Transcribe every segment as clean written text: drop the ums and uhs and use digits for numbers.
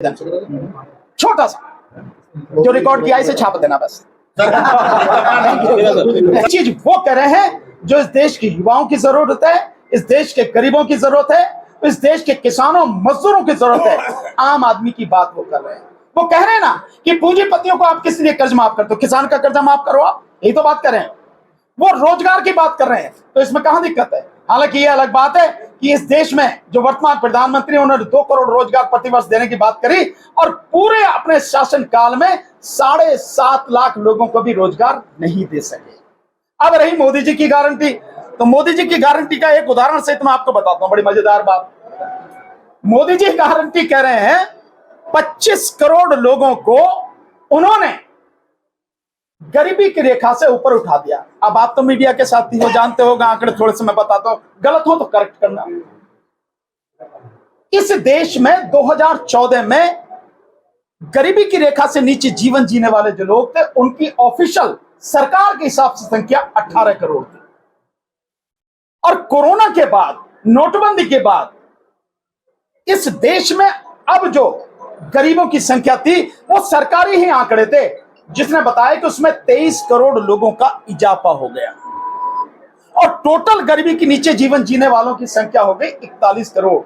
छोटा सा जो रिकॉर्ड किया इसे छाप देना बस। चीज वो कह रहे हैं जो इस देश के युवाओं की जरूरत है, इस देश के गरीबों की जरूरत है, इस देश के किसानों मजदूरों की जरूरत है। आम आदमी की बात वो कर रहे हैं। वो कह रहे हैं ना कि पूंजीपतियों को आप किस लिए कर्ज माफ कर दो, किसान का कर्जा माफ करो, आप यही तो बात कर रहे हैं। वो रोजगार की बात कर रहे हैं, तो इसमें कहां दिक्कत है। हालांकि ये अलग बात है कि इस देश में जो वर्तमान प्रधानमंत्री उन्होंने 2 करोड़ रोजगार प्रतिवर्ष देने की बात करी और पूरे अपने शासन काल में 7.5 लाख लोगों को भी रोजगार नहीं दे सके। अब रही मोदी जी की गारंटी, तो मोदी जी की गारंटी का एक उदाहरण सहित मैं आपको बताता हूं, बड़ी मजेदार बात। मोदी जी गारंटी कह रहे हैं 25 करोड़ लोगों को उन्होंने गरीबी की रेखा से ऊपर उठा दिया। अब आप तो मीडिया के साथी हो, जानते होगा, आंकड़े थोड़े से मैं बताता हूं, गलत हो तो करेक्ट करना। इस देश में 2014 में गरीबी की रेखा से नीचे जीवन जीने वाले जो लोग थे उनकी ऑफिशियल सरकार के हिसाब से संख्या 18 करोड़ थी। और कोरोना के बाद, नोटबंदी के बाद इस देश में अब जो गरीबों की संख्या थी वो सरकारी ही आंकड़े थे, जिसने बताया कि उसमें 23 करोड़ लोगों का इजाफा हो गया और टोटल गरीबी के नीचे जीवन जीने वालों की संख्या हो गई 41 करोड़।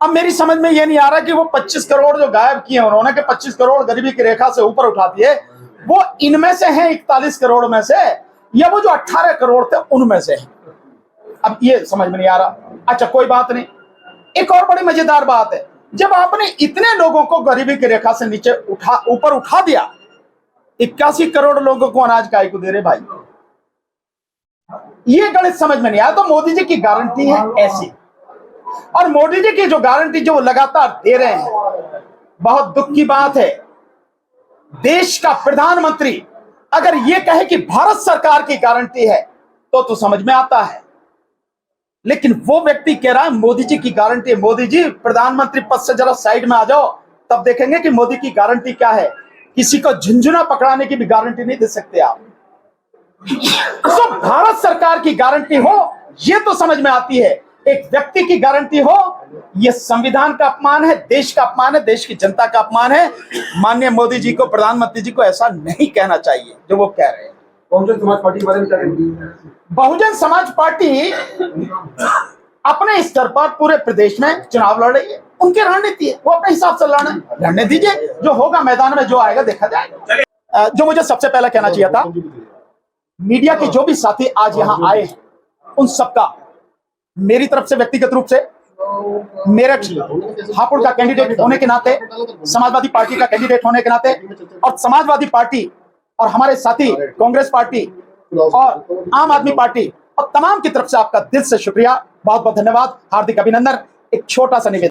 अब मेरी समझ में यह नहीं आ रहा कि वो 25 करोड़ जो गायब किए उन्होंने, कि 25 करोड़ गरीबी की रेखा से ऊपर उठा दिए, वो इनमें से हैं 41 करोड़ में से, या वो जो 18 करोड़ थे उनमें से हैं। अब ये समझ में नहीं आ रहा। अच्छा कोई बात नहीं, एक और बड़ी मजेदार बात है, जब आपने इतने लोगों को गरीबी की रेखा से नीचे ऊपर उठा दिया, 81 करोड़ लोगों को अनाज काय को दे रहे भाई, ये गणित समझ में नहीं आया। तो मोदी जी की गारंटी है ऐसी, और मोदी जी की जो गारंटी जो वो लगातार दे रहे हैं, बहुत दुख की बात है, देश का प्रधानमंत्री अगर ये कहे कि भारत सरकार की गारंटी है तो समझ में आता है, लेकिन वो व्यक्ति कह रहा है मोदी जी की गारंटी है। मोदी जी प्रधानमंत्री पद से जरा साइड में आ जाओ, तब देखेंगे कि मोदी की गारंटी क्या है। किसी को झुंझुना पकड़ाने की भी गारंटी नहीं दे सकते आप। तो भारत सरकार की गारंटी हो ये तो समझ में आती है, एक व्यक्ति की गारंटी हो यह संविधान का अपमान है, देश का अपमान है, देश की जनता का अपमान है। माननीय मोदी जी को, प्रधानमंत्री जी को ऐसा नहीं कहना चाहिए जो वो कह रहे हैं। बहुजन समाज पार्टी के बारे में क्या कहेंगे? बहुजन समाज पार्टी अपने स्तर पर पूरे प्रदेश में चुनाव लड़ रही है, उनकी रणनीति है, वो अपने हिसाब से लड़ने दीजिए, जो होगा मैदान में जो आएगा देखा जाएगा। जो मुझे सबसे पहले कहना चाहिए था, मीडिया के जो भी साथी आज यहाँ आए हैं उन सबका मेरी तरफ से व्यक्तिगत रूप से, मेरठ हापुड़ का कैंडिडेट होने के नाते, समाजवादी पार्टी का कैंडिडेट होने के नाते, और समाजवादी पार्टी और हमारे साथी कांग्रेस पार्टी और आम आदमी पार्टी और तमाम की तरफ से आपका दिल से शुक्रिया, बहुत बहुत धन्यवाद, हार्दिक अभिनंदन। एक छोटा सा निवेदन।